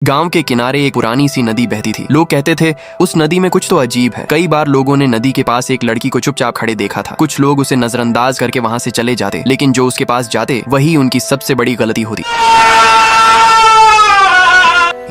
गांव के किनारे एक पुरानी सी नदी बहती थी। लोग कहते थे उस नदी में कुछ तो अजीब है। कई बार लोगों ने नदी के पास एक लड़की को चुपचाप खड़े देखा था। कुछ लोग उसे नजरअंदाज करके वहां से चले जाते, लेकिन जो उसके पास जाते वही उनकी सबसे बड़ी गलती होती।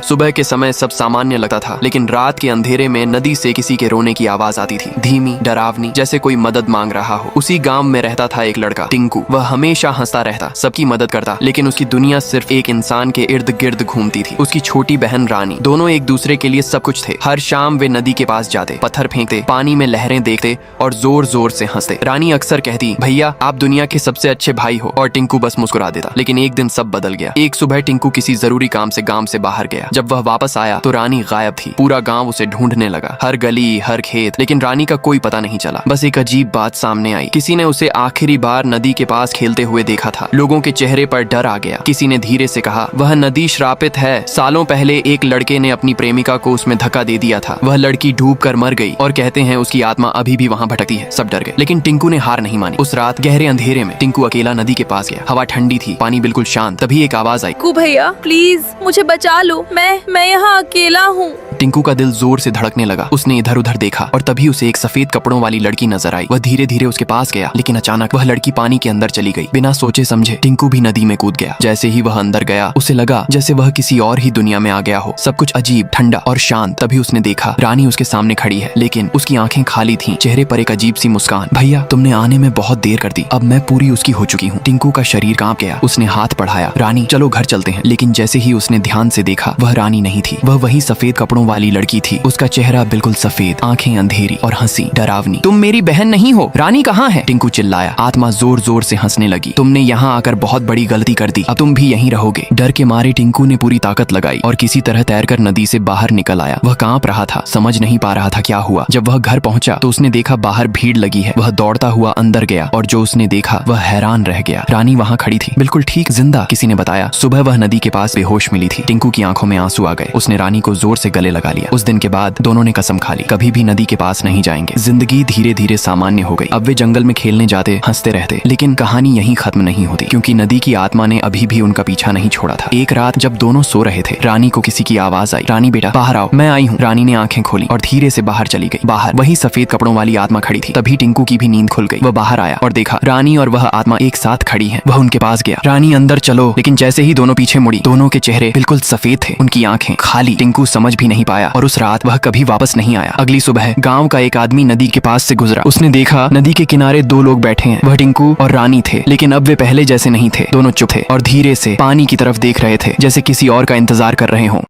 सुबह के समय सब सामान्य लगता था, लेकिन रात के अंधेरे में नदी से किसी के रोने की आवाज आती थी, धीमी, डरावनी, जैसे कोई मदद मांग रहा हो। उसी गांव में रहता था एक लड़का, टिंकू। वह हमेशा हंसता रहता, सबकी मदद करता, लेकिन उसकी दुनिया सिर्फ एक इंसान के इर्द गिर्द घूमती थी। उसकी छोटी बहन रानी, दोनों एक दूसरे के लिए सब कुछ थे। हर शाम वे नदी के पास जाते, पत्थर फेंकते, पानी में लहरें देखते और जोर जोर से हंसते। रानी अक्सर कहती, भैया आप दुनिया के सबसे अच्छे भाई हो, और टिंकू बस मुस्कुरा देता। लेकिन एक दिन सब बदल गया। एक सुबह टिंकू किसी जरूरी काम से गांव से बाहर गया। जब वह वापस आया तो रानी गायब थी। पूरा गांव उसे ढूंढने लगा, हर गली, हर खेत, लेकिन रानी का कोई पता नहीं चला। बस एक अजीब बात सामने आई। किसी ने उसे आखिरी बार नदी के पास खेलते हुए देखा था। लोगों के चेहरे पर डर आ गया। किसी ने धीरे से कहा, वह नदी श्रापित है। सालों पहले एक लड़के ने अपनी प्रेमिका को उसमें धक्का दे दिया था। वह लड़की डूब कर मर गई और कहते हैं उसकी आत्मा अभी भी वहाँ भटकती है। सब डर गए, लेकिन टिंकू ने हार नहीं मानी। उस रात गहरे अंधेरे में टिंकू अकेला नदी के पास गया। हवा ठंडी थी, पानी बिल्कुल शांत। तभी एक आवाज आई, टिंकू भैया प्लीज मुझे बचा लो, मैं यहाँ अकेला हूँ। टिंकू का दिल जोर से धड़कने लगा। उसने इधर उधर देखा और तभी उसे एक सफेद कपड़ों वाली लड़की नजर आई। वह धीरे धीरे उसके पास गया, लेकिन अचानक वह लड़की पानी के अंदर चली गई। बिना सोचे समझे टिंकू भी नदी में कूद गया। जैसे ही वह अंदर गया, उसे लगा जैसे वह किसी और ही दुनिया में आ गया हो। सब कुछ अजीब, ठंडा और शांत। तभी उसने देखा रानी उसके सामने खड़ी है, लेकिन उसकी आंखें खाली थीं, चेहरे पर एक अजीब सी मुस्कान। भैया तुमने आने में बहुत देर कर दी, अब मैं पूरी उसकी हो चुकी हूँ। टिंकू का शरीर कांप गया। उसने हाथ बढ़ाया, रानी चलो घर चलते हैं। लेकिन जैसे ही उसने ध्यान से देखा, वह रानी नहीं थी, वह वही सफेद कपड़ों वाली लड़की थी। उसका चेहरा बिल्कुल सफेद, आंखें अंधेरी और हंसी डरावनी। तुम मेरी बहन नहीं हो, रानी कहाँ है? टिंकू चिल्लाया। आत्मा जोर जोर से हंसने लगी। तुमने यहाँ आकर बहुत बड़ी गलती कर दी, अब तुम भी यहीं रहोगे। डर के मारे टिंकू ने पूरी ताकत लगाई और किसी तरह तैरकर नदी से बाहर निकल आया। वह कांप रहा था, समझ नहीं पा रहा था क्या हुआ। जब वह घर पहुंचा तो उसने देखा बाहर भीड़ लगी है। वह दौड़ता हुआ अंदर गया और जो उसने देखा वह हैरान रह गया। रानी वहाँ खड़ी थी, बिल्कुल ठीक, जिंदा। किसी ने बताया सुबह वह नदी के पास बेहोश मिली थी। टिंकू की आंखों में आंसू आ गए। उसने रानी को जोर से गले लगा लिया। उस दिन के बाद दोनों ने कसम खा ली, कभी भी नदी के पास नहीं जाएंगे। जिंदगी धीरे धीरे सामान्य हो गई। अब वे जंगल में खेलने जाते, हंसते रहते। लेकिन कहानी यहीं खत्म नहीं होती, क्योंकि नदी की आत्मा ने अभी भी उनका पीछा नहीं छोड़ा था। एक रात जब दोनों सो रहे थे, रानी को किसी की आवाज आई, रानी बेटा बाहर आओ। मैं आई हूँ। रानी ने आंखें खोली और धीरे से बाहर चली गई। बाहर वही सफेद कपड़ों वाली आत्मा खड़ी थी। तभी टिंकू की भी नींद खुल गई। वह बाहर आया और देखा रानी और वह आत्मा एक साथ खड़ी है। वह उनके पास गया, रानी अंदर चलो। लेकिन जैसे ही दोनों पीछे मुड़ी, दोनों के चेहरे बिल्कुल सफेद थे, उनकी आंखें खाली। टिंकू समझ भी नहीं पाया और उस रात वह कभी वापस नहीं आया। अगली सुबह गांव का एक आदमी नदी के पास से गुजरा। उसने देखा नदी के किनारे दो लोग बैठे हैं। वह टिंकू और रानी थे, लेकिन अब वे पहले जैसे नहीं थे। दोनों चुप थे और धीरे से पानी की तरफ देख रहे थे, जैसे किसी और का इंतजार कर रहे हों।